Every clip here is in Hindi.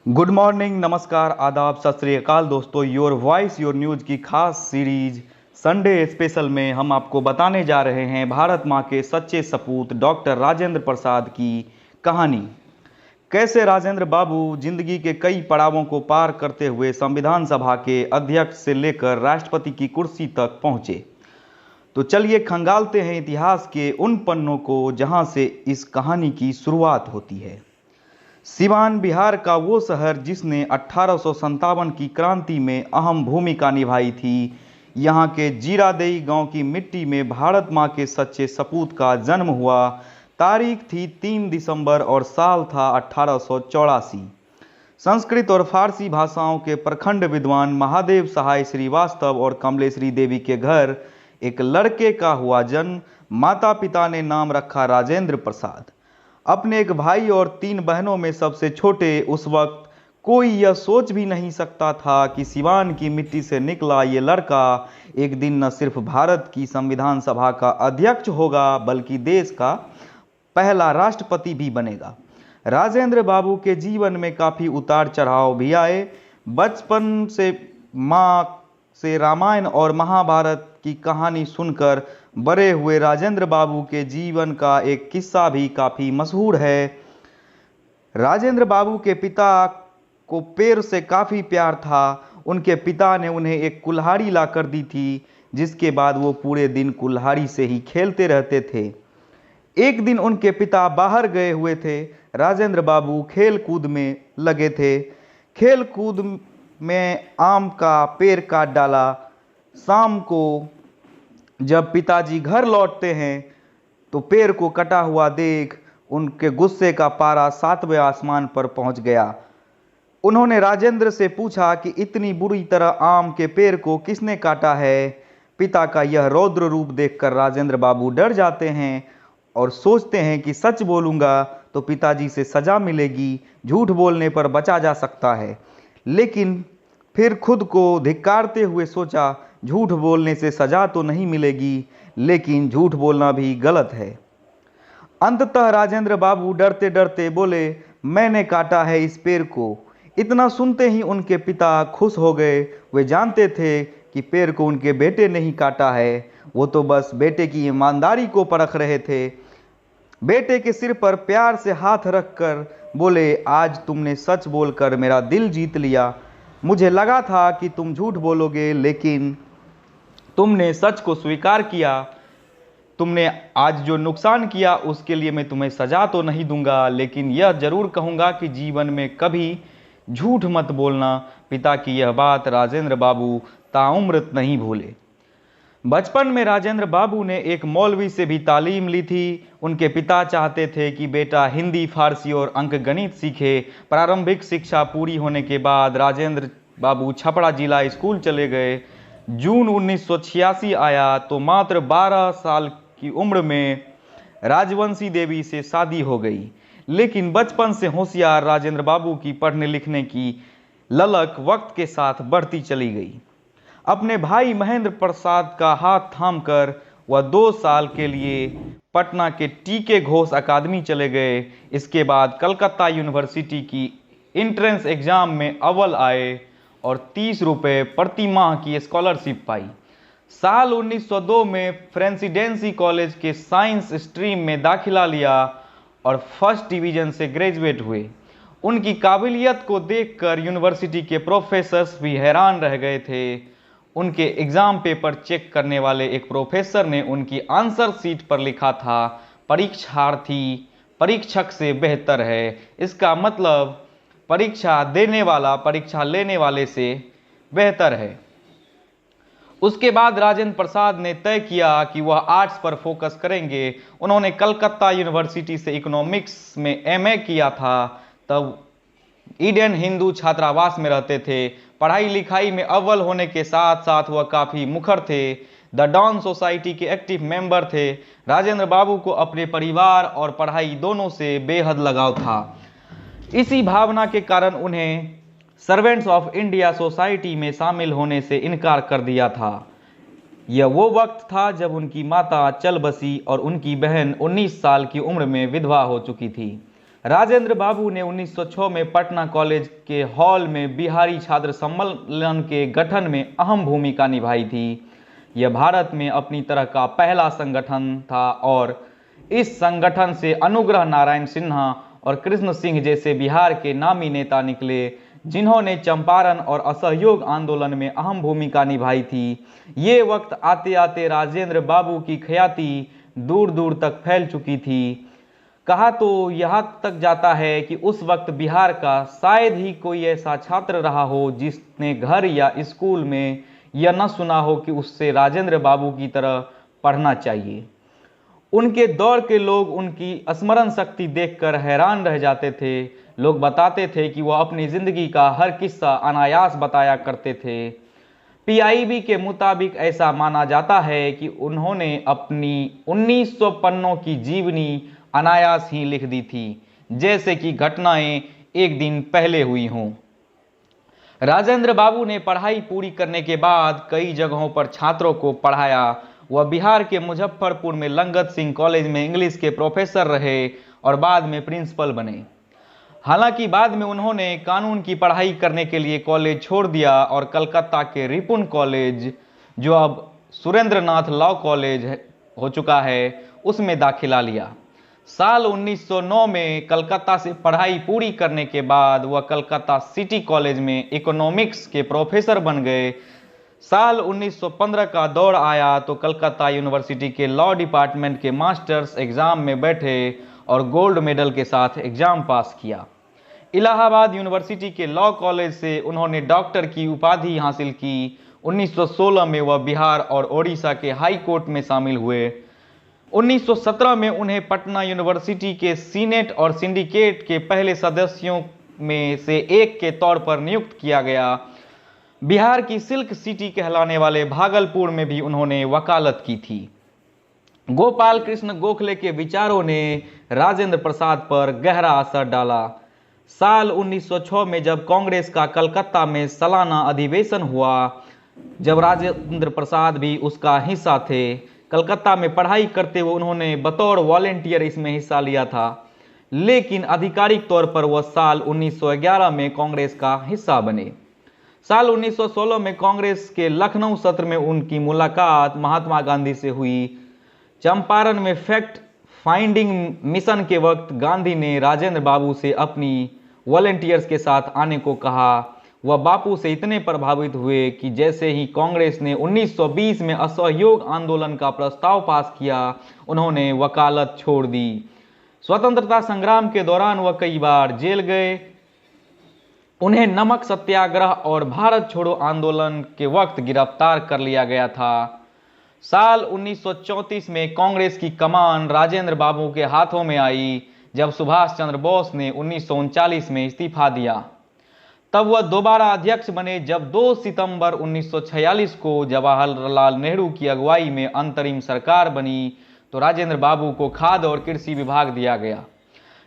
गुड मॉर्निंग, नमस्कार, आदाब, सत श्री अकाल दोस्तों। योर वॉइस योर न्यूज़ की खास सीरीज संडे स्पेशल में हम आपको बताने जा रहे हैं भारत माँ के सच्चे सपूत डॉक्टर राजेंद्र प्रसाद की कहानी। कैसे राजेंद्र बाबू जिंदगी के कई पड़ावों को पार करते हुए संविधान सभा के अध्यक्ष से लेकर राष्ट्रपति की कुर्सी तक पहुंचे। तो चलिए खंगालते हैं इतिहास के उन पन्नों को जहां से इस कहानी की शुरुआत होती है। सिवान बिहार का वो शहर जिसने 1857 की क्रांति में अहम भूमिका निभाई थी। यहाँ के जीरादेई गांव की मिट्टी में भारत माँ के सच्चे सपूत का जन्म हुआ। तारीख थी 3 दिसंबर और साल था 1884। संस्कृत और फारसी भाषाओं के प्रखंड विद्वान महादेव सहाय श्रीवास्तव और कमलेश्वरी देवी के घर एक लड़के का हुआ जन्म। माता पिता ने नाम रखा राजेंद्र प्रसाद। अपने एक भाई और 3 बहनों में सबसे छोटे उस वक्त कोई यह सोच भी नहीं सकता था कि सिवान की मिट्टी से निकला ये लड़का एक दिन न सिर्फ भारत की संविधान सभा का अध्यक्ष होगा बल्कि देश का पहला राष्ट्रपति भी बनेगा। राजेंद्र बाबू के जीवन में काफ़ी उतार चढ़ाव भी आए। बचपन से माँ से रामायण और महाभारत की कहानी सुनकर बड़े हुए राजेंद्र बाबू के जीवन का एक किस्सा भी काफ़ी मशहूर है। राजेंद्र बाबू के पिता को पेड़ से काफ़ी प्यार था। उनके पिता ने उन्हें एक कुल्हाड़ी ला कर दी थी, जिसके बाद वो पूरे दिन कुल्हाड़ी से ही खेलते रहते थे। एक दिन उनके पिता बाहर गए हुए थे। राजेंद्र बाबू खेल कूद में लगे थे। खेल कूद में आम का पेड़ काट डाला। शाम को जब पिताजी घर लौटते हैं तो पेड़ को कटा हुआ देख उनके गुस्से का पारा 7वें आसमान पर पहुंच गया। उन्होंने राजेंद्र से पूछा कि इतनी बुरी तरह आम के पेड़ को किसने काटा है। पिता का यह रौद्र रूप देखकर राजेंद्र बाबू डर जाते हैं और सोचते हैं कि सच बोलूँगा तो पिताजी से सज़ा मिलेगी, झूठ बोलने पर बचा जा सकता है। लेकिन फिर खुद को धिक्कारते हुए सोचा, झूठ बोलने से सज़ा तो नहीं मिलेगी, लेकिन झूठ बोलना भी गलत है। अंततः राजेंद्र बाबू डरते डरते बोले, मैंने काटा है इस पेड़ को। इतना सुनते ही उनके पिता खुश हो गए। वे जानते थे कि पेड़ को उनके बेटे ने ही काटा है। वो तो बस बेटे की ईमानदारी को परख रहे थे। बेटे के सिर पर प्यार से हाथ रखकर बोले, आज तुमने सच बोलकर मेरा दिल जीत लिया। मुझे लगा था कि तुम झूठ बोलोगे, लेकिन तुमने सच को स्वीकार किया। तुमने आज जो नुकसान किया उसके लिए मैं तुम्हें सजा तो नहीं दूंगा, लेकिन यह जरूर कहूँगा कि जीवन में कभी झूठ मत बोलना। पिता की यह बात राजेंद्र बाबू ताउम्र नहीं भूले। बचपन में राजेंद्र बाबू ने एक मौलवी से भी तालीम ली थी। उनके पिता चाहते थे कि बेटा हिंदी, फारसी और अंकगणित सीखे। प्रारंभिक शिक्षा पूरी होने के बाद राजेंद्र बाबू छपरा जिला स्कूल चले गए। जून 1986 आया तो मात्र 12 साल की उम्र में राजवंशी देवी से शादी हो गई। लेकिन बचपन से होशियार राजेंद्र बाबू की पढ़ने लिखने की ललक वक्त के साथ बढ़ती चली गई। अपने भाई महेंद्र प्रसाद का हाथ थामकर वह 2 साल के लिए पटना के टीके घोष अकादमी चले गए। इसके बाद कलकत्ता यूनिवर्सिटी की एंट्रेंस एग्जाम में अव्वल आए और 30 रुपये प्रति माह की स्कॉलरशिप पाई। साल 1902 में प्रेसिडेंसी कॉलेज के साइंस स्ट्रीम में दाखिला लिया और फर्स्ट डिवीजन से ग्रेजुएट हुए। उनकी काबिलियत को देखकर यूनिवर्सिटी के प्रोफेसर्स भी हैरान रह गए थे। उनके एग्जाम पेपर चेक करने वाले एक प्रोफेसर ने उनकी आंसर शीट पर लिखा था, परीक्षार्थी परीक्षक से बेहतर है। इसका मतलब परीक्षा देने वाला परीक्षा लेने वाले से बेहतर है। उसके बाद राजेंद्र प्रसाद ने तय किया कि वह आर्ट्स पर फोकस करेंगे। उन्होंने कलकत्ता यूनिवर्सिटी से इकोनॉमिक्स में एमए किया था। तब ईडन हिंदू छात्रावास में रहते थे। पढ़ाई लिखाई में अव्वल होने के साथ साथ वह काफ़ी मुखर थे। द डॉन सोसाइटी के एक्टिव मेंबर थे। राजेंद्र बाबू को अपने परिवार और पढ़ाई दोनों से बेहद लगाव था। इसी भावना के कारण उन्हें सर्वेंट्स ऑफ इंडिया सोसाइटी में शामिल होने से इनकार कर दिया था। यह वो वक्त था जब उनकी माता चल बसी और उनकी बहन 19 साल की उम्र में विधवा हो चुकी थी। राजेंद्र बाबू ने 1906 में पटना कॉलेज के हॉल में बिहारी छात्र सम्मेलन के गठन में अहम भूमिका निभाई थी। यह भारत में अपनी तरह का पहला संगठन था और इस संगठन से अनुग्रह नारायण सिन्हा और कृष्ण सिंह जैसे बिहार के नामी नेता निकले, जिन्होंने चंपारण और असहयोग आंदोलन में अहम भूमिका निभाई थी। ये वक्त आते आते राजेंद्र बाबू की ख्याति दूर दूर तक फैल चुकी थी। कहा तो यहाँ तक जाता है कि उस वक्त बिहार का शायद ही कोई ऐसा छात्र रहा हो जिसने घर या स्कूल में यह न सुना हो कि उससे राजेंद्र बाबू की तरह पढ़ना चाहिए। उनके दौर के लोग उनकी स्मरण शक्ति देखकर हैरान रह जाते थे। लोग बताते थे कि वह अपनी जिंदगी का हर किस्सा अनायास बताया करते थे। पीआईबी के मुताबिक ऐसा माना जाता है कि उन्होंने अपनी 1900 पन्नों की जीवनी अनायास ही लिख दी थी, जैसे कि घटनाएं एक दिन पहले हुई हों। राजेंद्र बाबू ने पढ़ाई पूरी करने के बाद कई जगहों पर छात्रों को पढ़ाया। वह बिहार के मुजफ्फरपुर में लंगत सिंह कॉलेज में इंग्लिश के प्रोफेसर रहे और बाद में प्रिंसिपल बने। हालांकि बाद में उन्होंने कानून की पढ़ाई करने के लिए कॉलेज छोड़ दिया और कलकत्ता के रिपुन कॉलेज, जो अब सुरेंद्रनाथ लॉ कॉलेज हो चुका है, उसमें दाखिला लिया। साल 1909 में कलकत्ता से पढ़ाई पूरी करने के बाद वह कलकत्ता सिटी कॉलेज में इकोनॉमिक्स के प्रोफेसर बन गए। साल 1915 का दौर आया तो कलकत्ता यूनिवर्सिटी के लॉ डिपार्टमेंट के मास्टर्स एग्जाम में बैठे और गोल्ड मेडल के साथ एग्जाम पास किया। इलाहाबाद यूनिवर्सिटी के लॉ कॉलेज से उन्होंने डॉक्टर की उपाधि हासिल की। 1916 में वह बिहार और ओडिशा के हाई कोर्ट में शामिल हुए। 1917 में उन्हें पटना यूनिवर्सिटी के सीनेट और सिंडिकेट के पहले सदस्यों में से एक के तौर पर नियुक्त किया गया। बिहार की सिल्क सिटी कहलाने वाले भागलपुर में भी उन्होंने वकालत की थी। गोपाल कृष्ण गोखले के विचारों ने राजेंद्र प्रसाद पर गहरा असर डाला। साल 1906 में जब कांग्रेस का कलकत्ता में सालाना अधिवेशन हुआ, जब राजेंद्र प्रसाद भी उसका हिस्सा थे, कलकत्ता में पढ़ाई करते हुए उन्होंने बतौर वॉलेंटियर इसमें हिस्सा लिया था, लेकिन आधिकारिक तौर पर वह साल 1911 में कांग्रेस का हिस्सा बने। साल 1916 में कांग्रेस के लखनऊ सत्र में उनकी मुलाकात महात्मा गांधी से हुई। चंपारण में फैक्ट फाइंडिंग मिशन के वक्त गांधी ने राजेंद्र बाबू से अपनी वॉलेंटियर्स के साथ आने को कहा। वह बापू से इतने प्रभावित हुए कि जैसे ही कांग्रेस ने 1920 में असहयोग आंदोलन का प्रस्ताव पास किया, उन्होंने वकालत छोड़ दी। स्वतंत्रता संग्राम के दौरान वह कई बार जेल गए। उन्हें नमक सत्याग्रह और भारत छोड़ो आंदोलन के वक्त गिरफ्तार कर लिया गया था। साल 1934 में कांग्रेस की कमान राजेंद्र बाबू के हाथों में आई, जब सुभाष चंद्र बोस ने 1939 में इस्तीफा दिया। तब वह दोबारा अध्यक्ष बने, जब 2 सितंबर 1946 को जवाहरलाल नेहरू की अगुवाई में अंतरिम सरकार बनी तो राजेंद्र बाबू को खाद्य और कृषि विभाग दिया गया।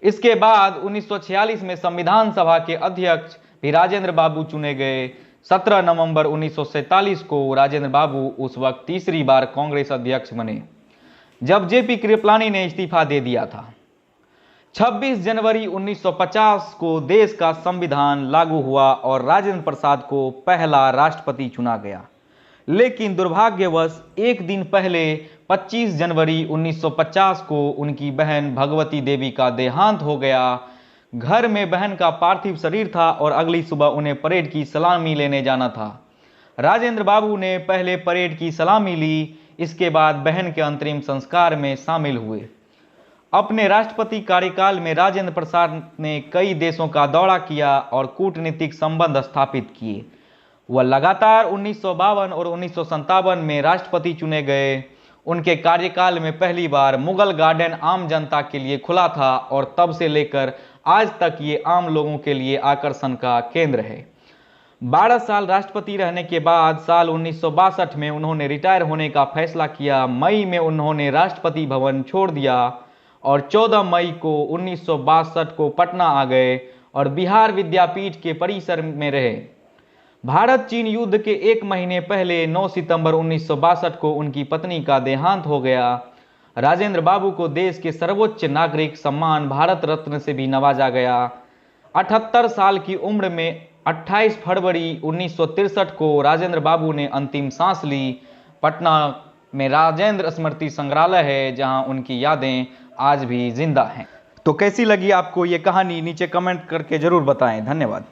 इसके बाद 1946 में संविधान सभा के अध्यक्ष भी राजेंद्र बाबू चुने गए। 17 नवंबर 1947 को राजेंद्र बाबू उस वक्त तीसरी बार कांग्रेस अध्यक्ष बने, जब जेपी कृपलानी ने इस्तीफा दे दिया था। 26 जनवरी 1950 को देश का संविधान लागू हुआ और राजेंद्र प्रसाद को पहला राष्ट्रपति चुना गया। लेकिन दुर्भाग्यवश एक दिन पहले 25 जनवरी 1950 को उनकी बहन भगवती देवी का देहांत हो गया। घर में बहन का पार्थिव शरीर था और अगली सुबह उन्हें परेड की सलामी लेने जाना था। राजेंद्र बाबू ने पहले परेड की सलामी ली, इसके बाद बहन के अंतरिम संस्कार में शामिल हुए। अपने राष्ट्रपति कार्यकाल में राजेंद्र प्रसाद ने कई देशों का दौरा किया और कूटनीतिक संबंध स्थापित किए। वह लगातार 1952 और 1957 में राष्ट्रपति चुने गए। उनके कार्यकाल में पहली बार मुगल गार्डन आम जनता के लिए खुला था और तब से लेकर आज तक ये आम लोगों के लिए आकर्षण का केंद्र है। 12 साल राष्ट्रपति रहने के बाद साल 1962 में उन्होंने रिटायर होने का फैसला किया। मई में उन्होंने राष्ट्रपति भवन छोड़ दिया और 14 मई को 1962 को पटना आ गए और बिहार विद्यापीठ के परिसर में रहे। भारत चीन युद्ध के 1 महीने पहले 9 सितंबर 1962 को उनकी पत्नी का देहांत हो गया। राजेंद्र बाबू को देश के सर्वोच्च नागरिक सम्मान भारत रत्न से भी नवाजा गया। 78 साल की उम्र में 28 फरवरी 1963 को राजेंद्र बाबू ने अंतिम सांस ली। पटना में राजेंद्र स्मृति संग्रहालय है, जहां उनकी यादें आज भी जिंदा हैं। तो कैसी लगी आपको ये कहानी, नीचे कमेंट करके जरूर बताएं। धन्यवाद।